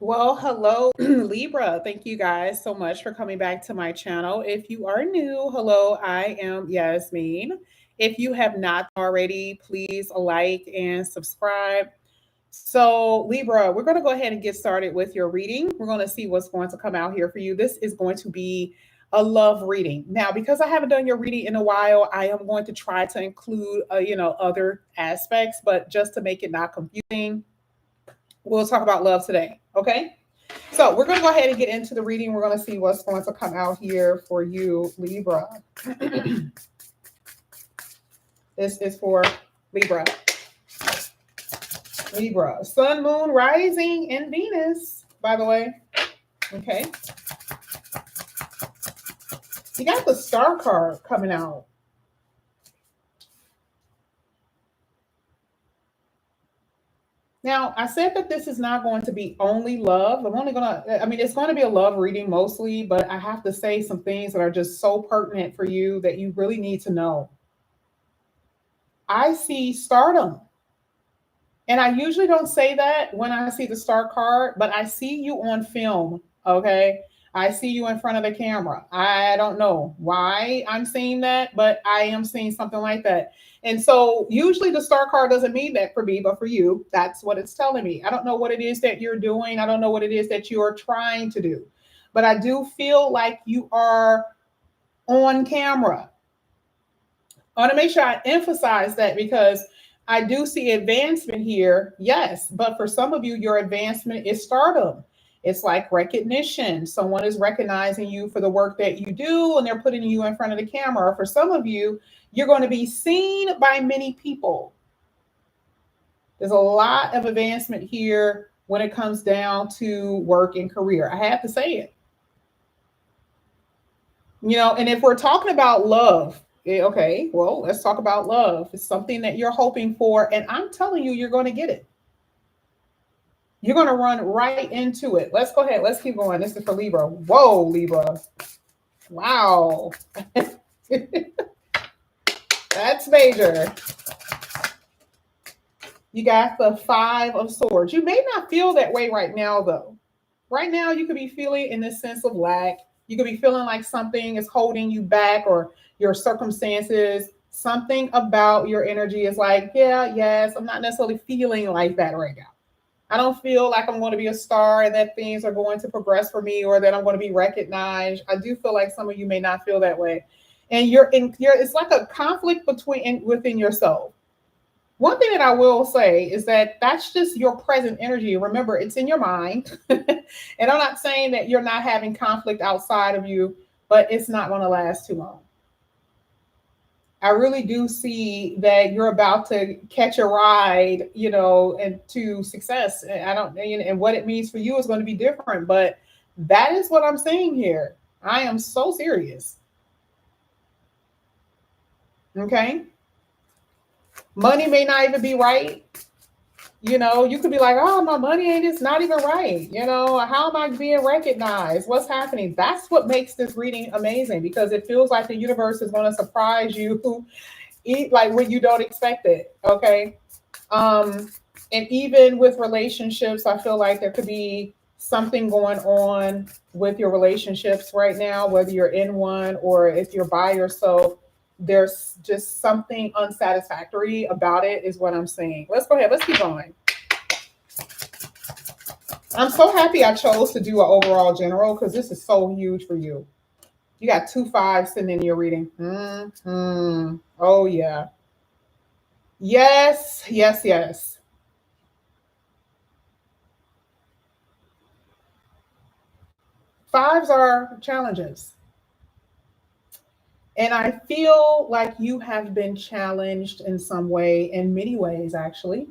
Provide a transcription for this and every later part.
Well, hello, Libra. Thank you guys so much for coming back to my channel. If you are new, hello, I am Yasmin. If you have not already, please like and subscribe. So, Libra, we're going to go ahead and get started with your reading. We're going to see what's going to come out here for you. This is going to be a love reading. Now, because I haven't done your reading in a while, I am going to try to include, other aspects, but just to make it not confusing, we'll talk about love today. Okay. So we're going to go ahead and get into the reading. We're going to see what's going to come out here for you, Libra. This is for Libra. Libra. Sun, moon, rising, and Venus, by the way. Okay. You got the star card coming out. Now, I said that this is not going to be only love. It's going to be a love reading mostly, but I have to say some things that are just so pertinent for you that you really need to know. I see stardom. And I usually don't say that when I see the star card, but I see you on film. Okay. I see you in front of the camera. I don't know why I'm seeing that, but I am seeing something like that. And so usually the star card doesn't mean that for me, but for you, that's what it's telling me. I don't know what it is that you're doing. I don't know what it is that you're trying to do, but I do feel like you are on camera. I want to make sure I emphasize that because I do see advancement here, yes, but for some of you, your advancement is stardom. It's like recognition. Someone is recognizing you for the work that you do, and they're putting you in front of the camera. For some of you, you're going to be seen by many people. There's a lot of advancement here when it comes down to work and career. I have to say it. And if we're talking about love, okay, well, let's talk about love. It's something that you're hoping for, and I'm telling you, you're going to get it. You're going to run right into it. Let's go ahead. Let's keep going. This is for Libra. Whoa, Libra. Wow. That's major. You got the Five of Swords. You may not feel that way right now, though. Right now, you could be feeling in this sense of lack. You could be feeling like something is holding you back, or your circumstances, something about your energy is like, yeah, yes, I'm not necessarily feeling like that right now. I don't feel like I'm going to be a star and that things are going to progress for me, or that I'm going to be recognized. I do feel like some of you may not feel that way. And it's like a conflict within yourself. One thing that I will say is that that's just your present energy. Remember, it's in your mind. And I'm not saying that you're not having conflict outside of you, but it's not going to last too long. I really do see that you're about to catch a ride, and to success. And what it means for you is going to be different, but that is what I'm saying here. I am so serious. Okay. Money may not even be right. You could be like, oh, my money ain't, it's not even right. How am I being recognized? What's happening? That's what makes this reading amazing, because it feels like the universe is going to surprise you like when you don't expect it. Okay. And even with relationships, I feel like there could be something going on with your relationships right now, whether you're in one or if you're by yourself. There's just something unsatisfactory about it, is what I'm saying. Let's go ahead. Let's keep going. I'm so happy I chose to do an overall general, because this is so huge for you. You got 2 5s sitting in your reading. Mm-hmm. Oh, yeah. Yes, yes, yes. Fives are challenges. And I feel like you have been challenged in some way, in many ways, actually.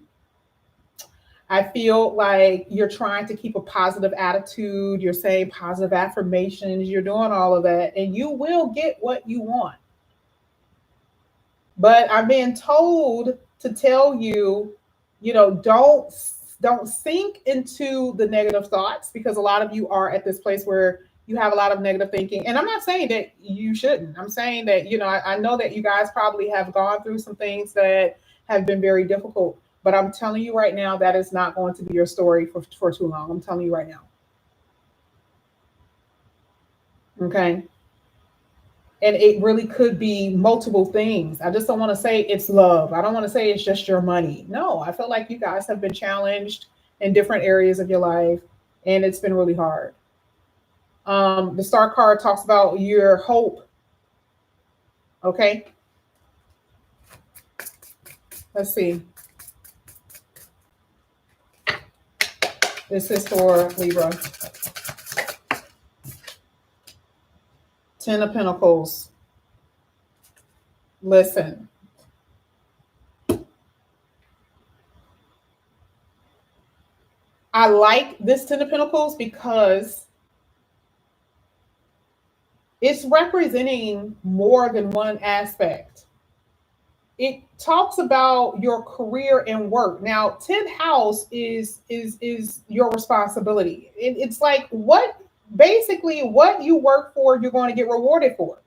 I feel like you're trying to keep a positive attitude. You're saying positive affirmations. You're doing all of that, and you will get what you want. But I'm being told to tell you, don't sink into the negative thoughts, because a lot of you are at this place where you have a lot of negative thinking. And I'm not saying that you shouldn't. I'm saying that, I know that you guys probably have gone through some things that have been very difficult. But I'm telling you right now, that is not going to be your story for too long. I'm telling you right now. Okay. And it really could be multiple things. I just don't want to say it's love. I don't want to say it's just your money. No, I feel like you guys have been challenged in different areas of your life, and it's been really hard. The star card talks about your hope. Okay. Let's see. This is for Libra. Ten of Pentacles. Listen. I like this Ten of Pentacles because it's representing more than one aspect. It talks about your career and work. Now, 10th house is your responsibility. It's like what basically what you work for, you're going to get rewarded for.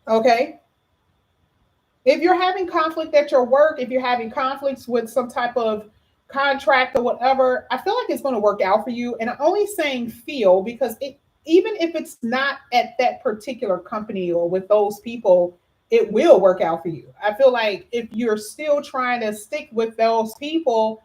Okay. If you're having conflict at your work, if you're having conflicts with some type of contract or whatever, I feel like it's going to work out for you. And I'm only saying feel because even if it's not at that particular company or with those people, it will work out for you. I feel like if you're still trying to stick with those people,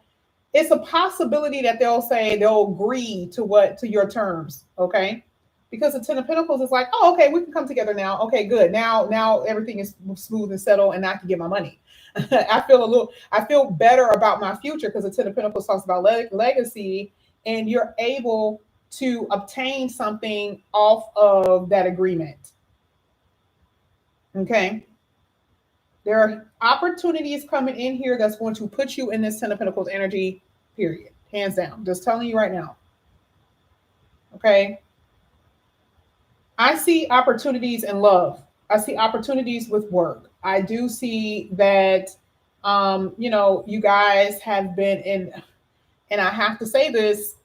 it's a possibility that they'll agree to your terms. Okay. Because the Ten of Pentacles is like, oh, okay, we can come together now. Okay, good. Now everything is smooth and settled, and I can get my money. I feel better about my future because the Ten of Pentacles talks about legacy, and you're able to obtain something off of that agreement. Okay. There are opportunities coming in here that's going to put you in this Ten of Pentacles energy, period. Hands down. Just telling you right now. Okay. I see opportunities in love. I see opportunities with work. I do see that, you guys have been in, and I have to say this,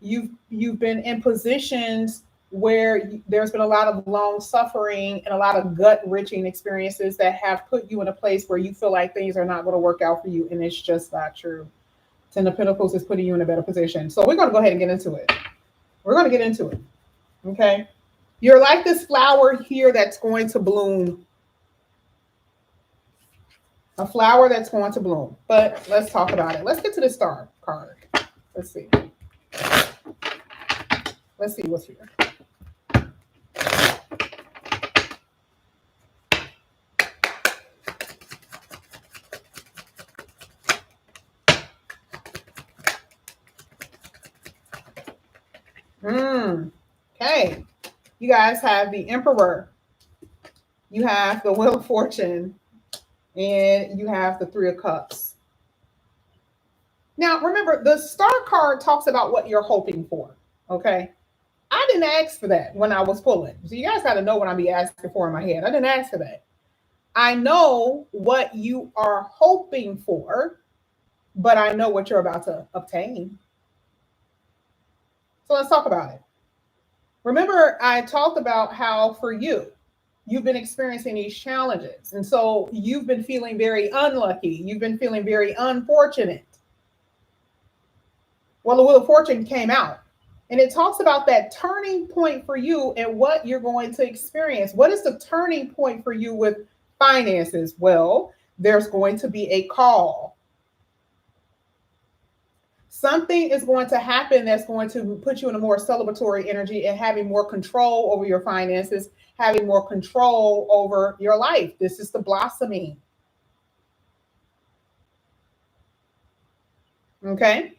you've been in positions where there's been a lot of long suffering and a lot of gut wrenching experiences that have put you in a place where you feel like things are not going to work out for you, and it's just not true. Ten of Pentacles is putting you in a better position. So we're going to go ahead and get into it. We're going to get into it. Okay. You're like this flower here that's going to bloom. A flower that's going to bloom. But let's talk about it. Let's get to the star card. Let's see. Let's see what's here. Okay. You guys have the Emperor. You have the Wheel of Fortune. And you have the Three of Cups. Now, remember, the star card talks about what you're hoping for. Okay. I didn't ask for that when I was pulling. So you guys got to know what I'm be asking for in my head. I didn't ask for that. I know what you are hoping for, but I know what you're about to obtain. So let's talk about it. Remember, I talked about how for you've been experiencing these challenges. And so you've been feeling very unlucky. You've been feeling very unfortunate. Well, the Wheel of Fortune came out. And it talks about that turning point for you and what you're going to experience. What is the turning point for you with finances? Well, there's going to be a call. Something is going to happen that's going to put you in a more celebratory energy and having more control over your finances, having more control over your life. This is the blossoming. Okay.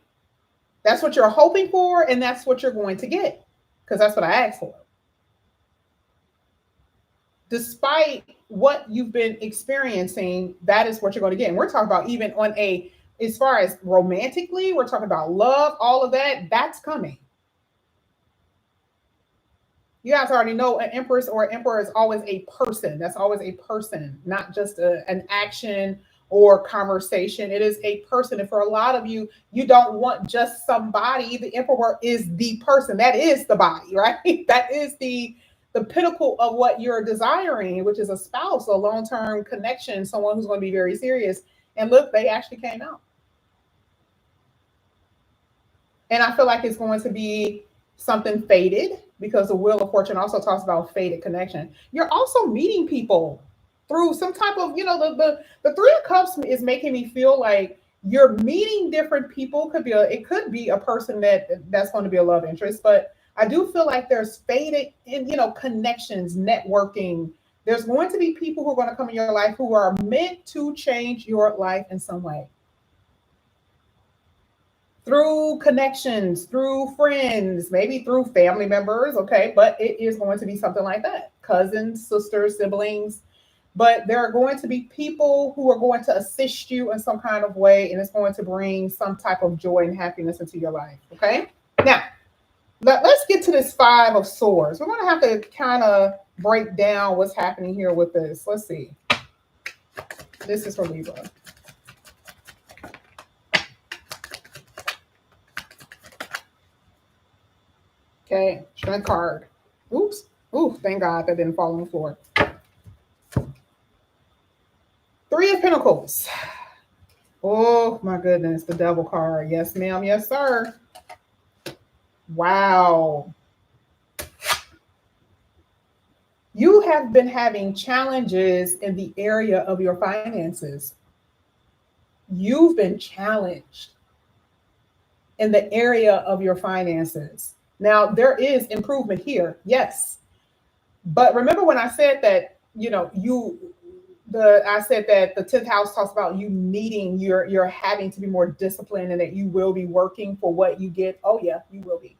That's what you're hoping for, and that's what you're going to get, because that's what I asked for. Despite what you've been experiencing, that is what you're going to get. And we're talking about even on as far as romantically, we're talking about love, all of that, that's coming. You guys already know an empress or an emperor is always a person. That's always a person, not just an action or conversation. It is a person. And for a lot of you, you don't want just somebody. The emperor is the person. That is the body, right? That is the pinnacle of what you're desiring, which is a spouse, a long-term connection, someone who's going to be very serious. And look, they actually came out. And I feel like it's going to be something fated, because the Wheel of Fortune also talks about fated connection. You're also meeting people through some type of, the Three of Cups is making me feel like you're meeting different people. It could be a person that's going to be a love interest, but I do feel like there's fated in, connections, networking. There's going to be people who are going to come in your life who are meant to change your life in some way, through connections, through friends, maybe through family members, okay? But it is going to be something like that. Cousins, sisters, siblings. But there are going to be people who are going to assist you in some kind of way, and it's going to bring some type of joy and happiness into your life, okay? Now, let's get to this Five of Swords. We're going to have to kind of break down what's happening here with this. Let's see. This is for Libra. Okay, strength card. Oops. Ooh, thank God that didn't fall on the floor. Three of Pentacles. Oh my goodness, the Devil card. Yes, ma'am. Yes, sir. Wow. You have been having challenges in the area of your finances. You've been challenged in the area of your finances. Now, there is improvement here, yes. But remember when I said that, I said that the 10th house talks about you needing, you're having to be more disciplined, and that you will be working for what you get. Oh yeah, you will be.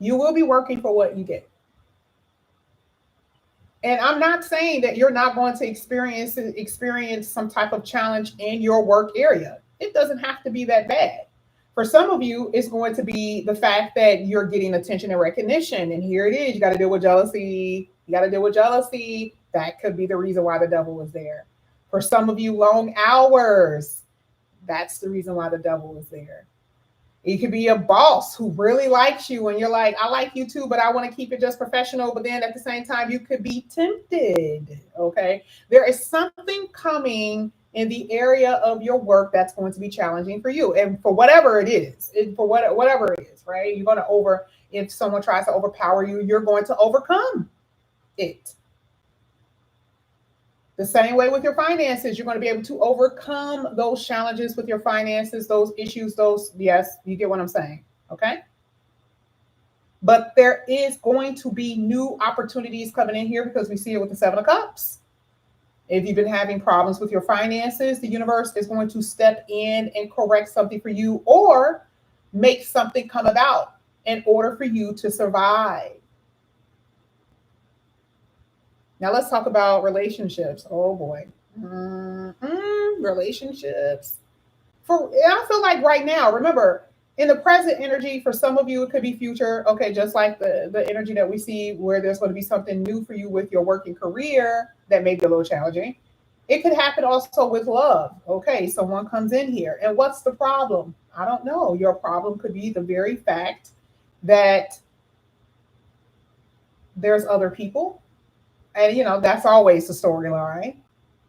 You will be working for what you get. And I'm not saying that you're not going to experience some type of challenge in your work area. It doesn't have to be that bad. For some of you, it's going to be the fact that you're getting attention and recognition. And here it is. You got to deal with jealousy. You got to deal with jealousy. That could be the reason why the devil was there. For some of you, long hours. That's the reason why the devil is there. It could be a boss who really likes you, and you're like, I like you too, but I want to keep it just professional. But then at the same time, you could be tempted. Okay. There is something coming in the area of your work that's going to be challenging for you. And for whatever it is, whatever it is, right? You're going to if someone tries to overpower you, you're going to overcome it. The same way with your finances, you're going to be able to overcome those challenges with your finances, those issues, yes, you get what I'm saying, okay? But there is going to be new opportunities coming in here, because we see it with the Seven of Cups. If you've been having problems with your finances, the universe is going to step in and correct something for you, or make something come about in order for you to survive. Now let's talk about relationships. Oh boy. Relationships. I feel like right now, remember, in the present energy, for some of you, it could be future. Okay, just like the energy that we see where there's going to be something new for you with your working career that may be a little challenging. It could happen also with love. Okay, someone comes in here. And what's the problem? I don't know. Your problem could be the very fact that there's other people. And, that's always the storyline.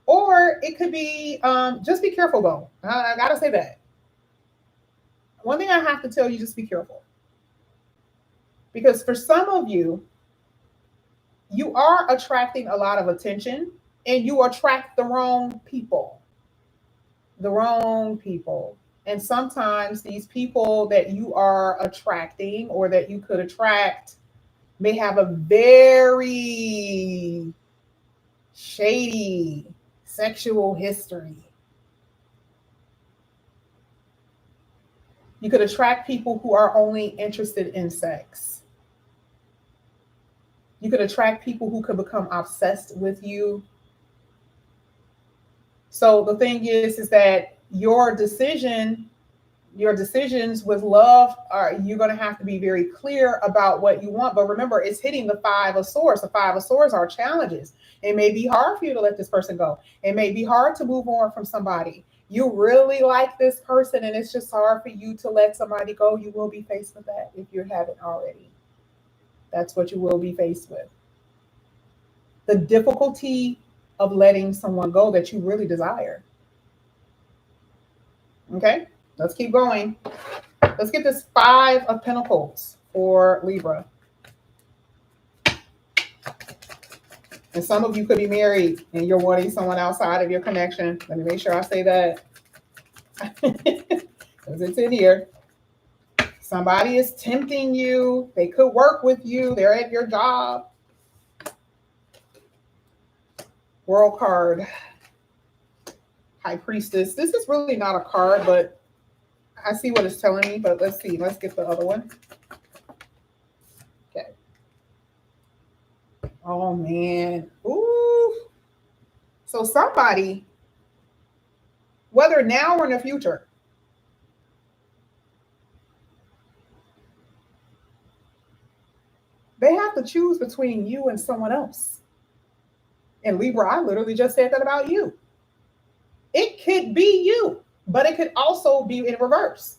Or it could be, just be careful though. I got to say that. One thing I have to tell you, just be careful. Because for some of you, you are attracting a lot of attention, and you attract the wrong people. The wrong people. And sometimes these people that you are attracting, or that you could attract, may have a very shady sexual history. You could attract people who are only interested in sex. You could attract people who could become obsessed with you. So the thing is that your decisions with love you're going to have to be very clear about what you want. But remember, it's hitting the Five of Swords. The Five of Swords are challenges. It may be hard for you to let this person go. It may be hard to move on from somebody. You really like this person, and it's just hard for you to let somebody go. You will be faced with that if you haven't already. That's what you will be faced with. The difficulty of letting someone go that you really desire. Okay, let's keep going. Let's get this Five of Pentacles for Libra. And some of you could be married and you're wanting someone outside of your connection. Let me make sure I say that. Because it's in here. Somebody is tempting you. They could work with you. They're at your job. World card. High Priestess. This is really not a card, but I see what it's telling me. But let's see. Let's get the other one. Okay. Oh, man. Ooh. So somebody, whether now or in the future, they have to choose between you and someone else. And Libra, I literally just said that about you. It could be you, but it could also be in reverse.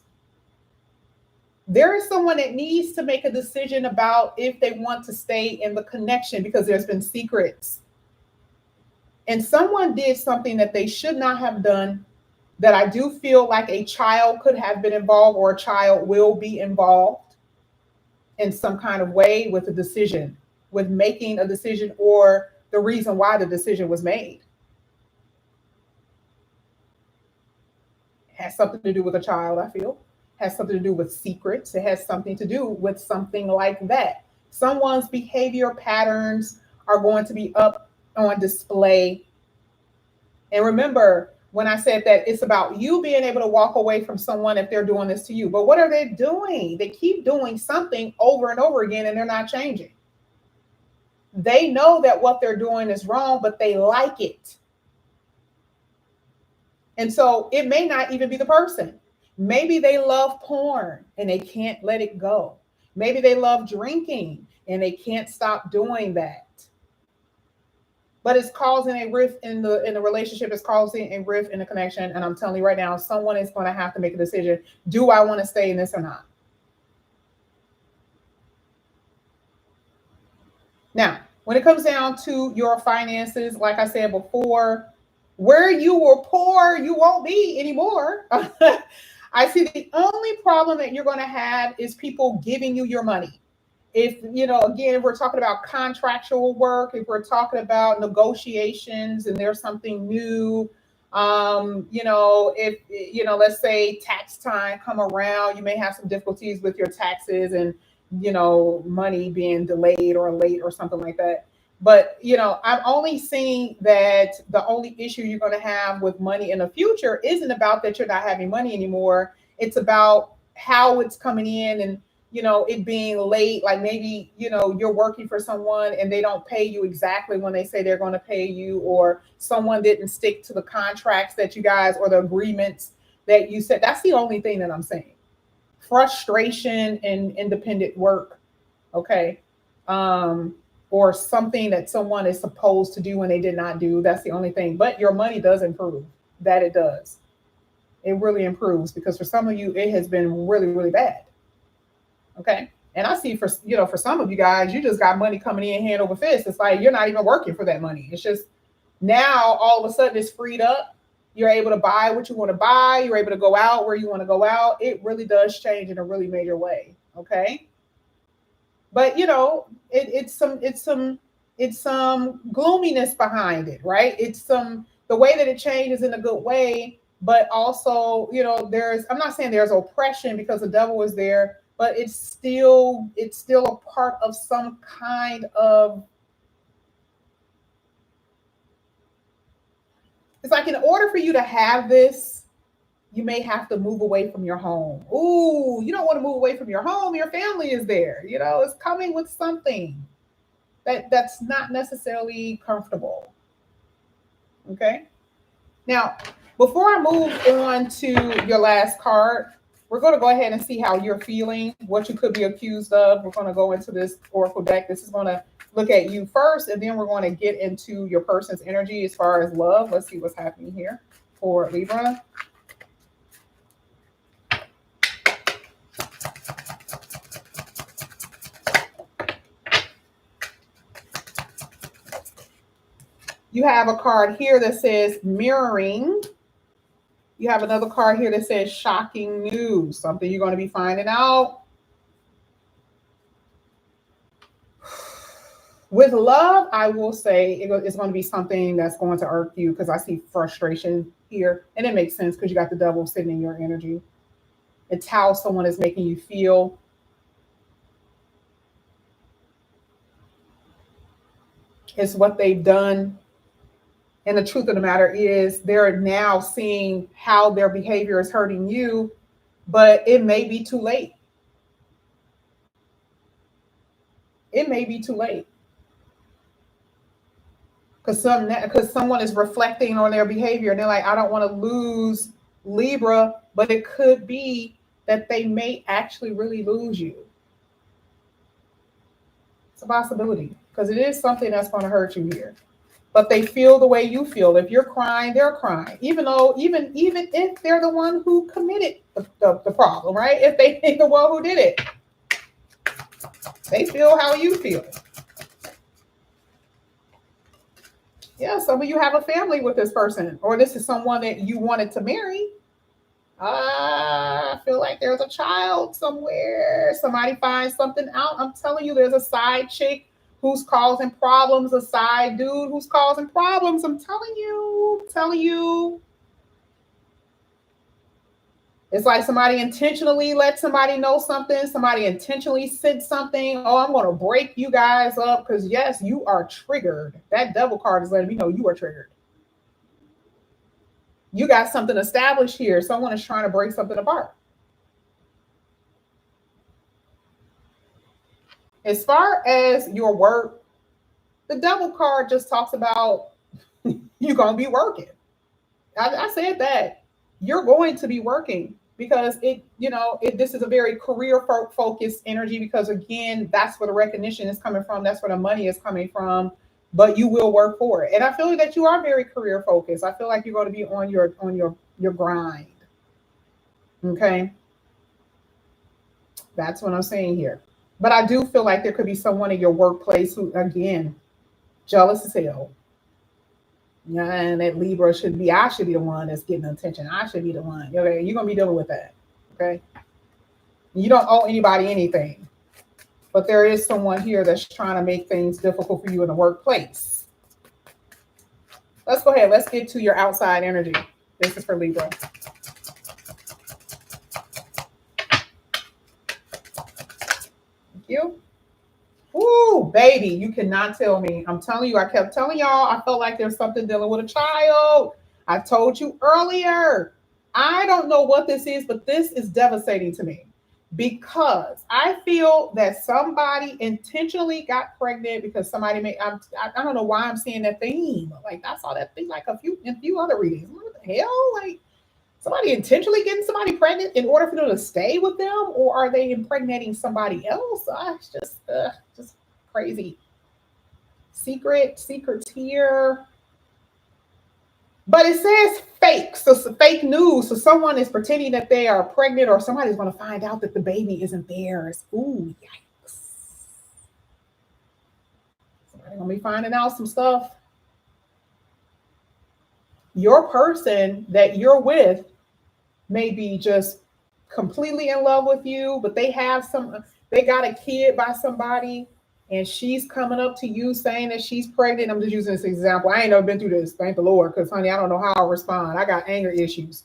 There is someone that needs to make a decision about if they want to stay in the connection because there's been secrets. And someone did something that they should not have done, that I do feel like a child could have been involved or a child will be involved in some kind of way with a decision, with making a decision or the reason why the decision was made. It has something to do with a child, I feel. It has something to do with secrets. It has something to do with something like that. Someone's behavior patterns are going to be up on display. And remember, when I said that it's about you being able to walk away from someone if they're doing this to you. But what are they doing? They keep doing something over and over again and they're not changing. They know that what they're doing is wrong, but they like it. And so it may not even be the person. Maybe they love porn and they can't let it go. Maybe they love drinking and they can't stop doing that. But it's causing a rift in the relationship. It's causing a rift in the connection. And I'm telling you right now, someone is going to have to make a decision. Do I want to stay in this or not? Now, when it comes down to your finances, like I said before, where you were poor, you won't be anymore. I see the only problem that you're going to have is people giving you your money. If, again, if we're talking about contractual work, if we're talking about negotiations and there's something new, if, let's say tax time come around, you may have some difficulties with your taxes and, money being delayed or late or something like that. But, I'm only seeing that the only issue you're going to have with money in the future isn't about that you're not having money anymore. It's about how it's coming in and, it being late. Like maybe, you're working for someone and they don't pay you exactly when they say they're going to pay you, or someone didn't stick to the contracts that you guys or the agreements that you said. That's the only thing that I'm saying. Frustration in independent work. Okay. Or something that someone is supposed to do when they did not do. That's the only thing. But your money does improve. That it does. It really improves because for some of you, it has been really, really bad. Okay. And I see for some of you guys, you just got money coming in hand over fist. It's like you're not even working for that money. It's just now all of a sudden it's freed up. You're able to buy what you want to buy. You're able to go out where you want to go out. It really does change in a really major way. Okay. But it's some gloominess behind it, right? It's the way that it changes in a good way, but also, I'm not saying there's oppression because the devil is there, but it's still a part of some kind of, it's like in order for you to have this, you may have to move away from your home. Ooh, you don't want to move away from your home. Your family is there. It's coming with something that's not necessarily comfortable. Okay. Now, before I move on to your last card, we're going to go ahead and see how you're feeling, what you could be accused of. We're going to go into this oracle deck. This is going to look at you first, and then we're going to get into your person's energy as far as love. Let's see what's happening here for Libra. You have a card here that says mirroring. You have another card here that says shocking news, something you're going to be finding out. With love, I will say it's going to be something that's going to irk you because I see frustration here. And it makes sense because you got the devil sitting in your energy. It's how someone is making you feel. It's what they've done. And the truth of the matter is, they're now seeing how their behavior is hurting you, but it may be too late. It may be too late. Because someone is reflecting on their behavior and they're like, I don't want to lose Libra, but it could be that they may actually really lose you. It's a possibility because it is something that's going to hurt you here. But they feel the way you feel. If you're crying, they're crying. Even if they're the one who committed the problem, right? If they're the one who did it, they feel how you feel. Yeah, some of you have a family with this person, or this is someone that you wanted to marry. I feel like there's a child somewhere. Somebody finds something out. I'm telling you, there's a side chick who's causing problems, a side dude who's causing problems. I'm telling you. It's like somebody intentionally let somebody know something. Somebody intentionally said something. Oh, I'm going to break you guys up because, yes, you are triggered. That devil card is letting me know you are triggered. You got something established here. Someone is trying to break something apart. As far as your work, the devil card just talks about you're going to be working. I said that. You're going to be working because this is a very career focused energy because, again, that's where the recognition is coming from. That's where the money is coming from. But you will work for it. And I feel that you are very career focused. I feel like you're going to be on your grind. Okay. That's what I'm saying here. But I do feel like there could be someone in your workplace who, again, jealous as hell. Yeah, and that Libra I should be the one that's getting attention. I should be the one. Okay, you're going to be dealing with that. Okay. You don't owe anybody anything. But there is someone here that's trying to make things difficult for you in the workplace. Let's go ahead. Let's get to your outside energy. This is for Libra. Thank you. Ooh, baby, you cannot tell me. I'm telling you, I kept telling y'all, I felt like there's something dealing with a child. I told you earlier. I don't know what this is, but this is devastating to me because I feel that somebody intentionally got pregnant because somebody I don't know why I'm seeing that theme. Like I saw that thing like in a few other readings. What the hell? Like somebody intentionally getting somebody pregnant in order for them to stay with them, or are they impregnating somebody else? It's just crazy. Secrets here. But it says fake, so it's fake news. So someone is pretending that they are pregnant, or somebody's going to find out that the baby isn't theirs. Ooh, yikes! Somebody's going to be finding out some stuff. Your person that you're with may be just completely in love with you, but they got a kid by somebody. And she's coming up to you saying that she's pregnant. I'm just using this example. I ain't never been through this, thank the Lord, because, honey, I don't know how I'll respond. I got anger issues.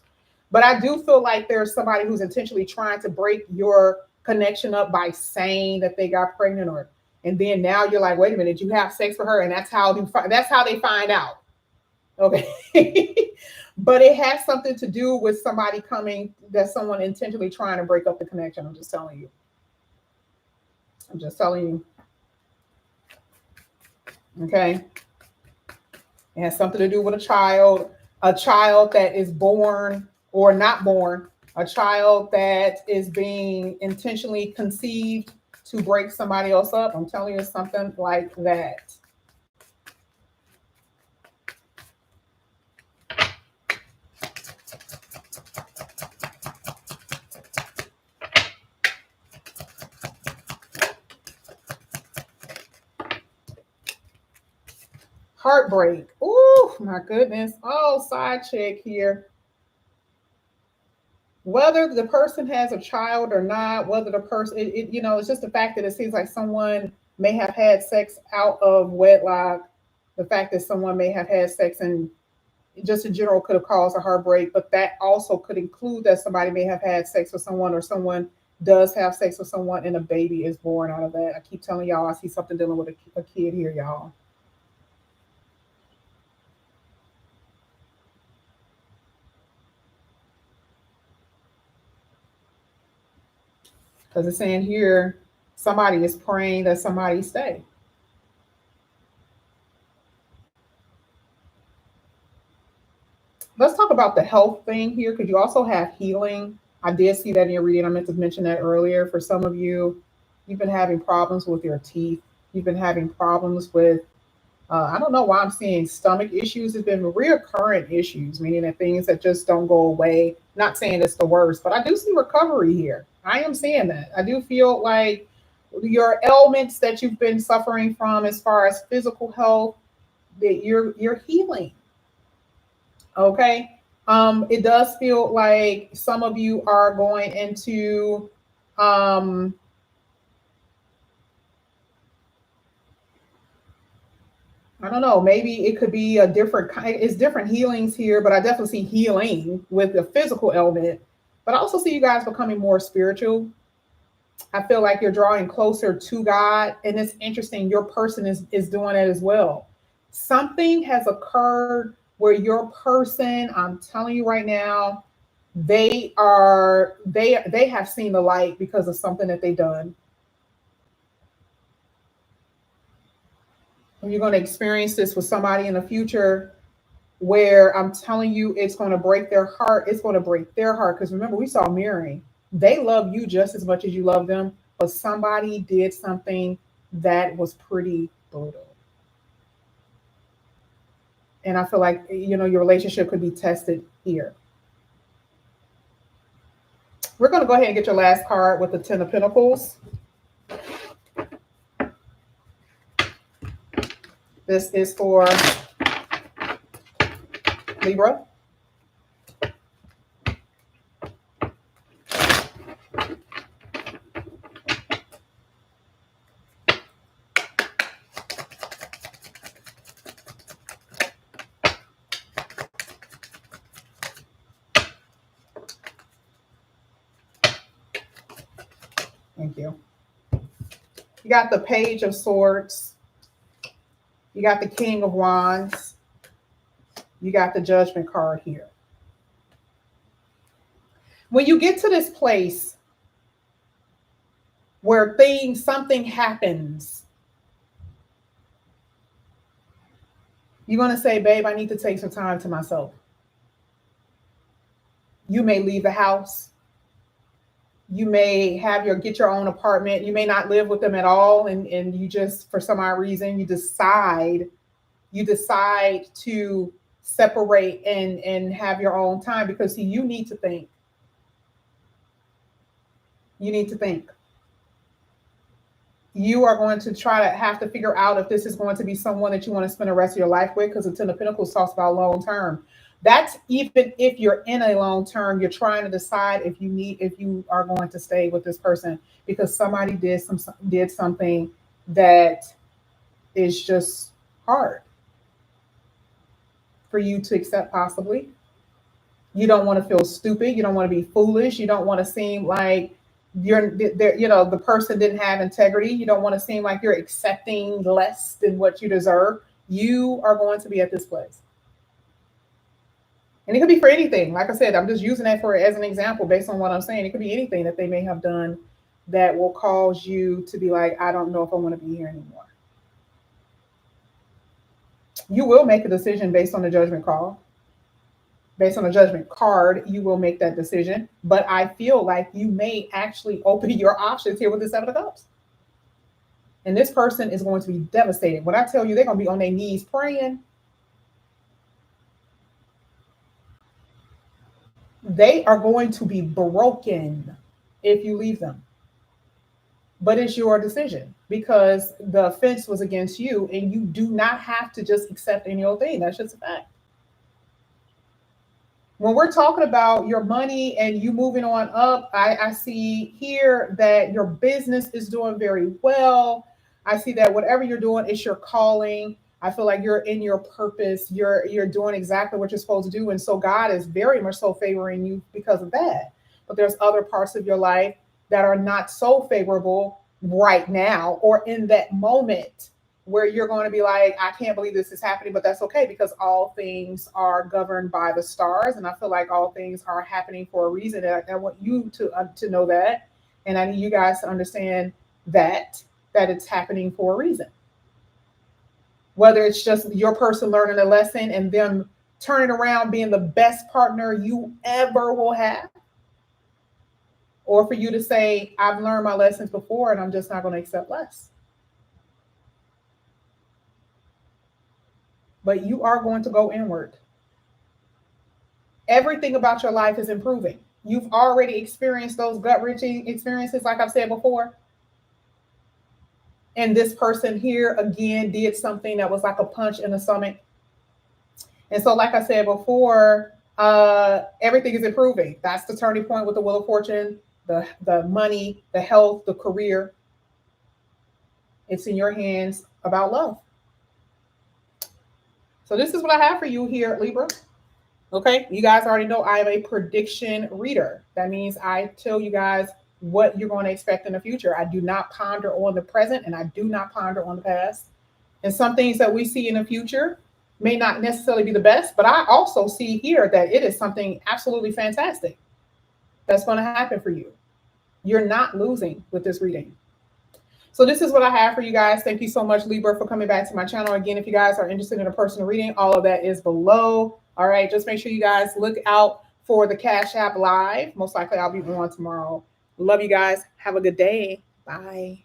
But I do feel like there's somebody who's intentionally trying to break your connection up by saying that they got pregnant, and then now you're like, wait a minute, you have sex with her, and that's how they find out. Okay. But it has something to do with somebody someone intentionally trying to break up the connection. I'm just telling you. Okay. It has something to do with a child that is born or not born, a child that is being intentionally conceived to break somebody else up. I'm telling you, something like that. Heartbreak. Ooh, My goodness. Oh, side check here. Whether the person has a child or not, whether the person, it's just the fact that it seems like someone may have had sex out of wedlock. The fact that someone may have had sex and just in general could have caused a heartbreak, but that also could include that somebody may have had sex with someone or someone does have sex with someone and a baby is born out of that. I keep telling y'all, I see something dealing with a kid here, y'all. Because it's saying here, somebody is praying that somebody stay. Let's talk about the health thing here because you also have healing. I did see that in your reading. I meant to mention that earlier. For some of you, you've been having problems with your teeth. You've been having problems with, I don't know why I'm seeing stomach issues. It's been reoccurring issues, meaning that things that just don't go away. Not saying it's the worst, but I do see recovery here. I am seeing that. I do feel like your ailments that you've been suffering from as far as physical health, that you're healing. Okay. It does feel like some of you are going into um I don't know, maybe it could be a different kind, it's different healings here, but I definitely see healing with the physical element. But I also see you guys becoming more spiritual. I feel like you're drawing closer to God. And it's interesting, your person is doing it as well. Something has occurred where your person, I'm telling you right now, they have seen the light because of something that they've done. And you're going to experience this with somebody in the future where I'm telling you it's going to break their heart. It's going to break their heart. Because remember, we saw mirroring. They love you just as much as you love them, but somebody did something that was pretty brutal. And I feel like, your relationship could be tested here. We're going to go ahead and get your last card with the Ten of Pentacles. This is for Libra. Thank you. You got the Page of Swords. You got the King of Wands. You got the Judgment card here. When you get to this place where something happens, you're going to say, babe, I need to take some time to myself. You may leave the house. You may get your own apartment. You may not live with them at all. And you just, for some odd reason, you decide to separate and have your own time because see, you need to think. You need to think. You are going to try to have to figure out if this is going to be someone that you want to spend the rest of your life with, because the Ten of Pentacles talks about long term. That's even if you're in a long term, you're trying to decide if you are going to stay with this person because somebody did something that is just hard for you to accept possibly. You don't want to feel stupid. You don't want to be foolish. You don't want to seem like the person didn't have integrity. You don't want to seem like you're accepting less than what you deserve. You are going to be at this place. And it could be for anything. Like I said, I'm just using that as an example based on what I'm saying. It could be anything that they may have done that will cause you to be like, I don't know if I want to be here anymore. You will make a decision based on the judgment call. Based on a judgment card, you will make that decision. But I feel like you may actually open your options here with the Seven of Cups. And this person is going to be devastated. When I tell you they're going to be on their knees praying, they are going to be broken if you leave them. but it's your decision because the offense was against you, and you do not have to just accept any old thing. That's just a fact. When we're talking about your money and you moving on up, I see here that your business is doing very well. I see that whatever you're doing is your calling. I feel like you're in your purpose. You're doing exactly what you're supposed to do. And so God is very much so favoring you because of that. But there's other parts of your life that are not so favorable right now or in that moment where you're going to be like, I can't believe this is happening, but that's okay because all things are governed by the stars, and I feel like all things are happening for a reason. And I want you to know that, and I need you guys to understand that it's happening for a reason. Whether it's just your person learning a lesson and them turning around being the best partner you ever will have, or for you to say, I've learned my lessons before and I'm just not going to accept less. But you are going to go inward. Everything about your life is improving. You've already experienced those gut wrenching experiences, like I've said before. And this person here again did something that was like a punch in the stomach. And so, like I said before, everything is improving. That's the turning point with the Wheel of Fortune, the money, the health, the career. It's in your hands about love. So this is what I have for you here, Libra. Okay, you guys already know I am a prediction reader. That means I tell you guys what you're going to expect in the future. I do not ponder on the present and I do not ponder on the past. And some things that we see in the future may not necessarily be the best, but I also see here that it is something absolutely fantastic that's going to happen for you. You're not losing with this reading. So this is what I have for you guys. Thank you so much, Libra, for coming back to my channel. Again, if you guys are interested in a personal reading, all of that is below. All right, just make sure you guys look out for the Cash App Live. Most likely I'll be on tomorrow. Love you guys. Have a good day. Bye.